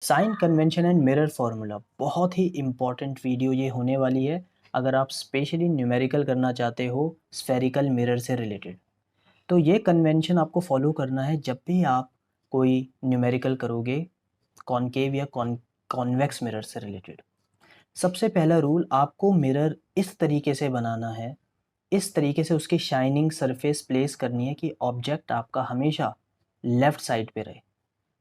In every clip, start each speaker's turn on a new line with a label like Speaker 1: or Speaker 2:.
Speaker 1: Sign convention and mirror formula बहुत ही important video ये होने वाली है अगर आप स्पेशली न्यूमेरिकल करना चाहते हो स्फेरिकल मिरर से रिलेटेड। तो ये कन्वेंशन आपको फॉलो करना है जब भी आप कोई न्यूमेरिकल करोगे कॉनकेव या कॉन्वेक्स मिरर से रिलेटेड। सबसे पहला रूल, आपको मिरर इस तरीके से बनाना है, इस तरीके से उसकी शाइनिंग सरफेस प्लेस करनी है कि ऑब्जेक्ट आपका हमेशा लेफ़्ट साइड पे रहे।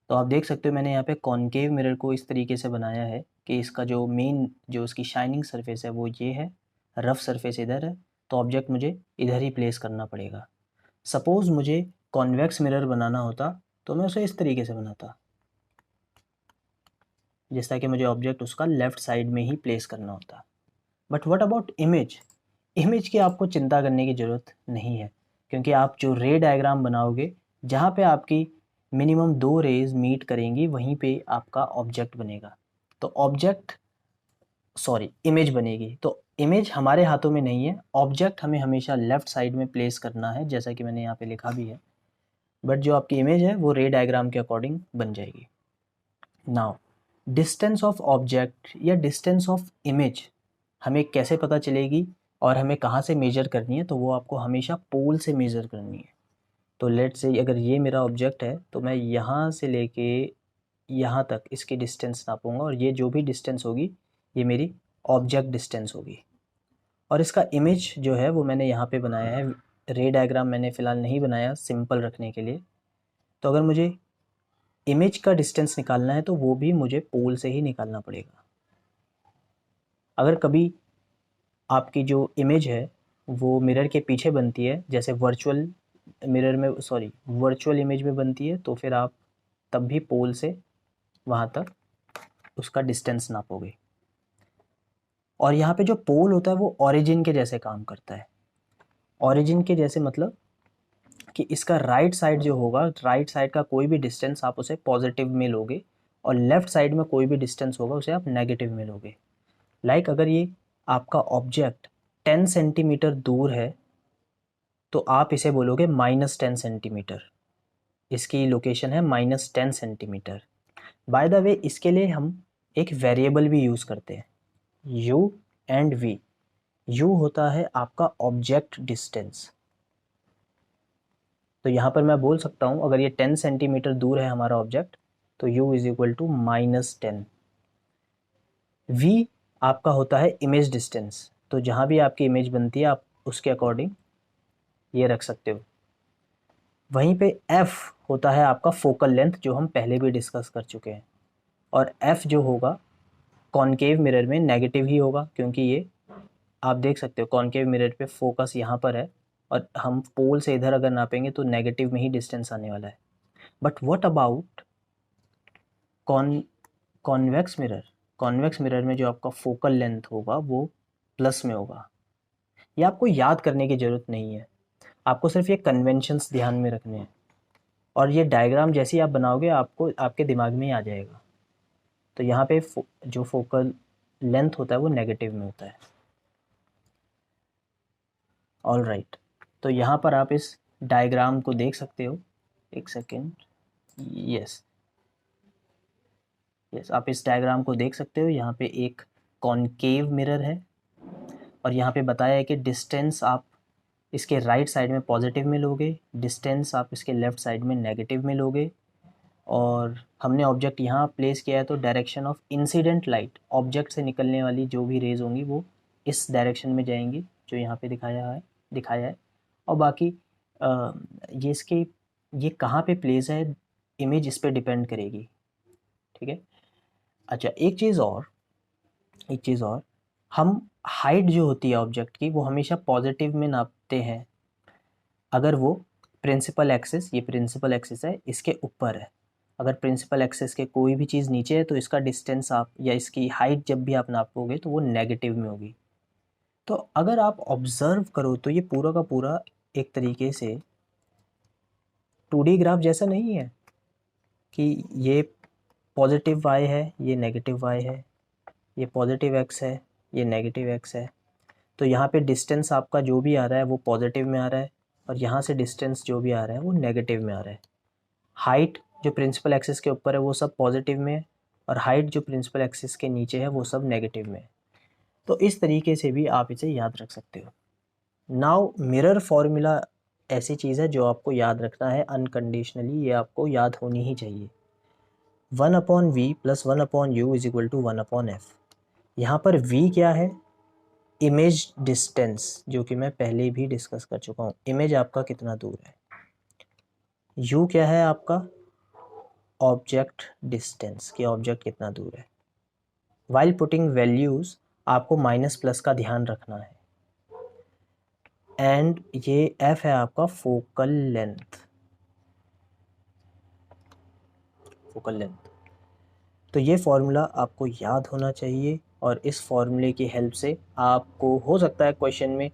Speaker 1: तो आप देख सकते हो मैंने यहाँ पे कॉनकेव मिरर को इस तरीके से बनाया है कि इसका जो मेन जो उसकी शाइनिंग सरफेस है वो ये है, रफ सरफेस इधर है, तो ऑब्जेक्ट मुझे इधर ही प्लेस करना पड़ेगा। सपोज़ मुझे कॉन्वेक्स मिरर बनाना होता तो मैं उसे इस तरीके से बनाता, जैसा कि मुझे ऑब्जेक्ट उसका लेफ़्ट साइड में ही प्लेस करना होता। But what about image? Image की आपको चिंता करने की ज़रूरत नहीं है, क्योंकि आप जो रे डायग्राम बनाओगे जहाँ पे आपकी मिनिमम 2 रेज़ मीट करेंगी वहीं पे आपका ऑब्जेक्ट बनेगा। तो इमेज बनेगी। तो इमेज हमारे हाथों में नहीं है, ऑब्जेक्ट हमें हमेशा लेफ़्ट साइड में प्लेस करना है, जैसा कि मैंने यहाँ पे लिखा भी है। बट जो आपकी इमेज है वो रे डायग्राम के अकॉर्डिंग बन जाएगी। नाउ डिस्टेंस ऑफ ऑब्जेक्ट या डिस्टेंस ऑफ इमेज हमें कैसे पता चलेगी और हमें कहाँ से मेजर करनी है? तो वो आपको हमेशा पोल से मेजर करनी है। तो लेट्स से अगर ये मेरा ऑब्जेक्ट है तो मैं यहाँ से लेके यहाँ तक इसकी डिस्टेंस नापूंगा, और ये जो भी डिस्टेंस होगी ये मेरी ऑब्जेक्ट डिस्टेंस होगी। और इसका इमेज जो है वो मैंने यहाँ पे बनाया है। रे डायग्राम मैंने फ़िलहाल नहीं बनाया सिंपल रखने के लिए। तो अगर मुझे इमेज का डिस्टेंस निकालना है तो वो भी मुझे पोल से ही निकालना पड़ेगा। अगर कभी आपकी जो इमेज है वो मिरर के पीछे बनती है, जैसे वर्चुअल इमेज में बनती है, तो फिर आप तब भी पोल से वहाँ तक उसका डिस्टेंस नापोगे। और यहाँ पे जो पोल होता है वो ओरिजिन के जैसे काम करता है। ओरिजिन के जैसे मतलब कि इसका राइट साइड जो होगा, राइट साइड का कोई भी डिस्टेंस आप उसे पॉजिटिव में लोगे, और लेफ्ट साइड में कोई भी डिस्टेंस होगा उसे आप नेगेटिव में लोगे। लाइक अगर ये आपका ऑब्जेक्ट 10 सेंटीमीटर दूर है तो आप इसे बोलोगे -10 सेंटीमीटर। इसकी लोकेशन है -10 सेंटीमीटर। बाय द वे इसके लिए हम एक वेरिएबल भी यूज़ करते हैं, u एंड v। u होता है आपका ऑब्जेक्ट डिस्टेंस। तो यहाँ पर मैं बोल सकता हूँ अगर ये 10 सेंटीमीटर दूर है हमारा ऑब्जेक्ट तो u is equal to -10। v आपका होता है इमेज डिस्टेंस। तो जहाँ भी आपकी इमेज बनती है आप उसके अकॉर्डिंग ये रख सकते हो। वहीं पे f होता है आपका फोकल लेंथ, जो हम पहले भी डिस्कस कर चुके हैं। और f जो होगा कॉनकेव मिरर में नेगेटिव ही होगा, क्योंकि ये आप देख सकते हो कॉनकेव मिरर पे फोकस यहाँ पर है, और हम पोल से इधर अगर नापेंगे तो नेगेटिव में ही डिस्टेंस आने वाला है। But what about convex mirror? Convex mirror में जो आपका फोकल लेंथ होगा वो प्लस में होगा। ये आपको याद करने की ज़रूरत नहीं है, आपको सिर्फ ये कन्वेंशंस ध्यान में रखने हैं, और ये डायग्राम जैसे ही आप बनाओगे आपको आपके दिमाग में ही आ जाएगा। तो यहाँ पे जो फोकल लेंथ होता है वो नेगेटिव में होता है। ऑल राइट, तो यहाँ पर आप इस डायग्राम को देख सकते हो। एक सेकेंड, यस यस, आप इस डायग्राम को देख सकते हो। यहाँ पे एक कॉनकेव मिरर है, और यहाँ पे बताया है कि डिस्टेंस आप इसके राइट साइड में पॉजिटिव में लोगे, डिस्टेंस आप इसके लेफ़्ट साइड में नेगेटिव में लोगे। और हमने ऑब्जेक्ट यहाँ प्लेस किया है तो direction of incident light, object से निकलने वाली जो भी रेज होंगी वो इस डायरेक्शन में जाएंगी जो यहाँ पे दिखाया है। और बाकी ये कहाँ पे प्लेस है, इमेज इस पे डिपेंड करेगी। ठीक है। अच्छा, एक चीज़ और, हम हाइट जो होती है ऑब्जेक्ट की वो हमेशा पॉजिटिव में नापते हैं अगर वो प्रिंसिपल एक्सिस, ये प्रिंसिपल एक्सिस है, इसके ऊपर है। अगर प्रिंसिपल एक्सिस के कोई भी चीज़ नीचे है तो इसका डिस्टेंस आप या इसकी हाइट जब भी आप नापोगे तो वो नेगेटिव में होगी। तो अगर आप ऑब्ज़र्व करो तो ये पूरा का पूरा एक तरीके से 2D ग्राफ जैसा नहीं है कि ये पॉजिटिव y है, ये नेगेटिव y है, ये पॉजिटिव x है, ये नेगेटिव x है। तो यहाँ पे डिस्टेंस आपका जो भी आ रहा है वो पॉजिटिव में आ रहा है, और यहाँ से डिस्टेंस जो भी आ रहा है वो नेगेटिव में आ रहा है। हाइट जो प्रिंसिपल एक्सिस के ऊपर है वो सब पॉजिटिव में है, और हाइट जो प्रिंसिपल एक्सिस के नीचे है वो सब नेगेटिव में है। तो इस तरीके से भी आप इसे याद रख सकते हो। नाउ मिरर फॉर्मूला ऐसी चीज़ है जो आपको याद रखना है अनकंडीशनली, ये आपको याद होनी ही चाहिए। 1/v + 1/u = 1/f। यहाँ पर v क्या है? इमेज डिस्टेंस, जो कि मैं पहले भी डिस्कस कर चुका हूँ। इमेज आपका कितना दूर है। u क्या है आपका? ऑब्जेक्ट डिस्टेंस, कि ऑब्जेक्ट कितना दूर है। वाइल पुटिंग वैल्यूज़ आपको माइनस प्लस का ध्यान रखना है। एंड ये f है आपका फोकल लेंथ। तो ये फॉर्मूला आपको याद होना चाहिए, और इस फॉर्मूले की हेल्प से आपको हो सकता है क्वेश्चन में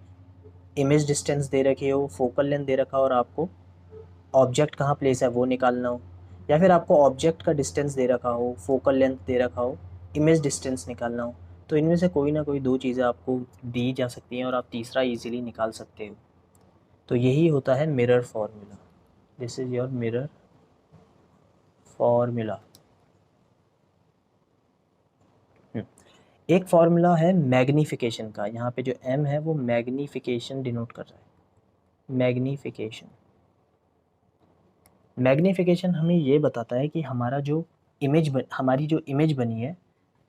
Speaker 1: इमेज डिस्टेंस दे रखी हो, फोकल लेंथ दे रखा हो, और आपको ऑब्जेक्ट कहाँ प्लेस है वो निकालना हो, या फिर आपको ऑब्जेक्ट का डिस्टेंस दे रखा हो, फोकल लेंथ दे रखा हो, इमेज डिस्टेंस निकालना हो। तो इनमें से कोई ना कोई दो चीज़ें आपको दी जा सकती हैं और आप तीसरा इजीली निकाल सकते हो। तो यही होता है mirror formula. This is your mirror formula. एक फॉर्मूला है मैग्नीफिकेशन का, यहाँ पे जो m है वो मैग्नीफिकेशन डिनोट कर रहा है। मैग्नीफिकेशन हमें ये बताता है कि हमारी जो इमेज बनी है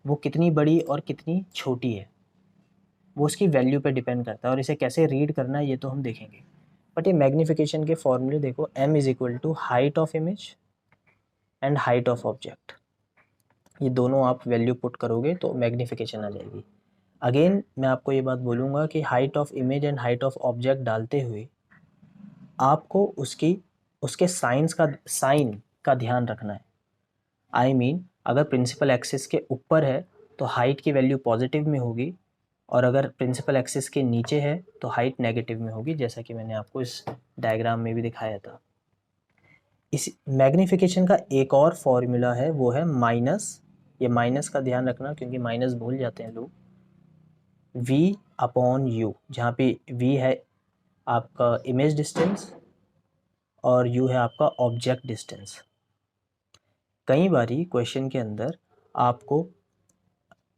Speaker 1: वो कितनी बड़ी और कितनी छोटी है, वो उसकी वैल्यू पे डिपेंड करता है, और इसे कैसे रीड करना है ये तो हम देखेंगे। बट ये मैग्नीफिकेशन के फॉर्मूले देखो, m = height of image and height of object. ये दोनों आप वैल्यू पुट करोगे तो मैग्नीफिकेशन आ जाएगी। अगेन मैं आपको ये बात बोलूँगा कि height of image and height of object डालते हुए आपको उसके साइन का ध्यान रखना है। आई मीन अगर प्रिंसिपल एक्सिस के ऊपर है तो हाइट की वैल्यू पॉजिटिव में होगी, और अगर प्रिंसिपल एक्सिस के नीचे है तो हाइट नेगेटिव में होगी, जैसा कि मैंने आपको इस डायग्राम में भी दिखाया था। इस मैग्नीफिकेशन का एक और फॉर्मूला है, वो है माइनस। ये माइनस का ध्यान रखना क्योंकि माइनस भूल जाते हैं लोग। v/u, जहाँ पे v है आपका इमेज डिस्टेंस और u है आपका ऑब्जेक्ट डिस्टेंस। कई बारी क्वेश्चन के अंदर आपको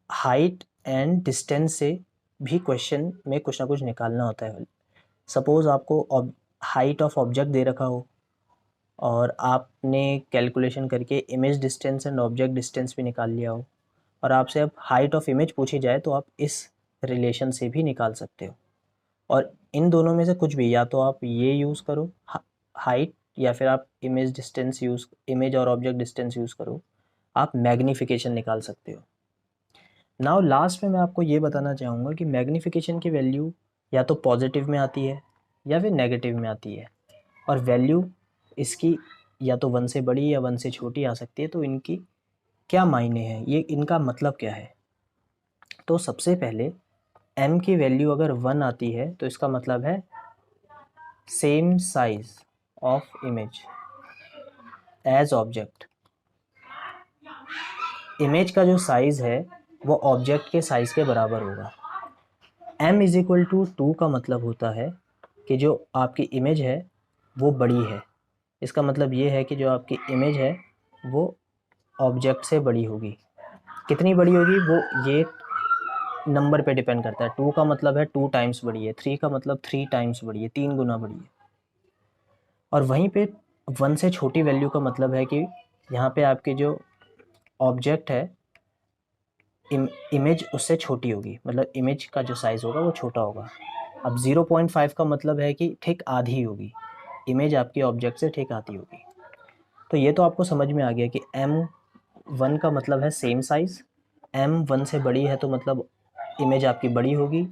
Speaker 1: हाइट एंड डिस्टेंस से भी क्वेश्चन में कुछ ना कुछ निकालना होता है। सपोज़ आपको हाइट ऑफ ऑब्जेक्ट दे रखा हो और आपने कैलकुलेशन करके image distance and object distance भी निकाल लिया हो, और आपसे अब हाइट ऑफ इमेज पूछी जाए तो आप इस रिलेशन से भी निकाल सकते हो। और इन दोनों में से कुछ भी, या तो आप ये यूज़ करो हाइट, या फिर आप इमेज और ऑब्जेक्ट डिस्टेंस यूज़ करो, आप मैग्नीफिकेशन निकाल सकते हो। नाउ लास्ट में मैं आपको ये बताना चाहूँगा कि मैग्नीफिकेशन की वैल्यू या तो पॉजिटिव में आती है या फिर नेगेटिव में आती है, और वैल्यू इसकी या तो 1 से बड़ी या 1 से छोटी आ सकती है। तो इनकी क्या मायने हैं, ये इनका मतलब क्या है? तो सबसे पहले m की वैल्यू अगर 1 आती है तो इसका मतलब है same size of image as object. Image का जो साइज़ है वो ऑब्जेक्ट के साइज़ के बराबर होगा। m = 2 का मतलब होता है कि जो आपकी इमेज है वो बड़ी है। इसका मतलब ये है कि जो आपकी इमेज है वो ऑब्जेक्ट से बड़ी होगी। कितनी बड़ी होगी वो ये नंबर पे डिपेंड करता है। 2 का मतलब है 2 टाइम्स बड़ी है, 3 का मतलब 3 टाइम्स बड़ी है, 3 गुना बड़ी है। और वहीं पे 1 से छोटी वैल्यू का मतलब है कि यहाँ पे आपकी जो ऑब्जेक्ट है इमेज उससे छोटी होगी, मतलब इमेज का जो साइज़ होगा वो छोटा होगा। अब 0.5 का मतलब है कि ठीक आधी होगी, इमेज आपकी ऑब्जेक्ट से ठीक आधी होगी। तो ये तो आपको समझ में आ गया कि m1 का मतलब है सेम साइज़, m1 से बड़ी है तो मतलब इमेज आपकी बड़ी होगी,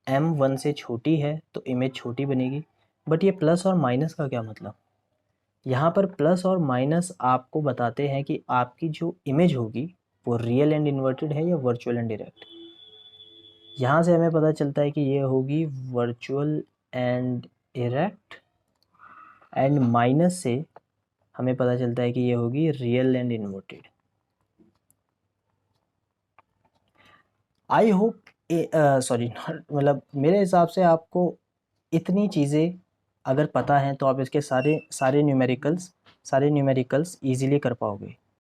Speaker 1: m1 से छोटी है तो इमेज छोटी बनेगी। बट ये प्लस और माइनस का क्या मतलब? यहाँ पर प्लस और माइनस आपको बताते हैं कि आपकी जो इमेज होगी वो रियल एंड इन्वर्टेड है या वर्चुअल एंड डायरेक्ट। यहाँ से हमें पता चलता है कि ये होगी virtual and erect, and minus से हमें पता चलता है कि ये होगी real and inverted. I hope sorry मतलब मेरे हिसाब से आपको इतनी चीज़ें अगर पता हैं तो आप इसके सारे न्यूमेरिकल्स ईजिली कर पाओगे।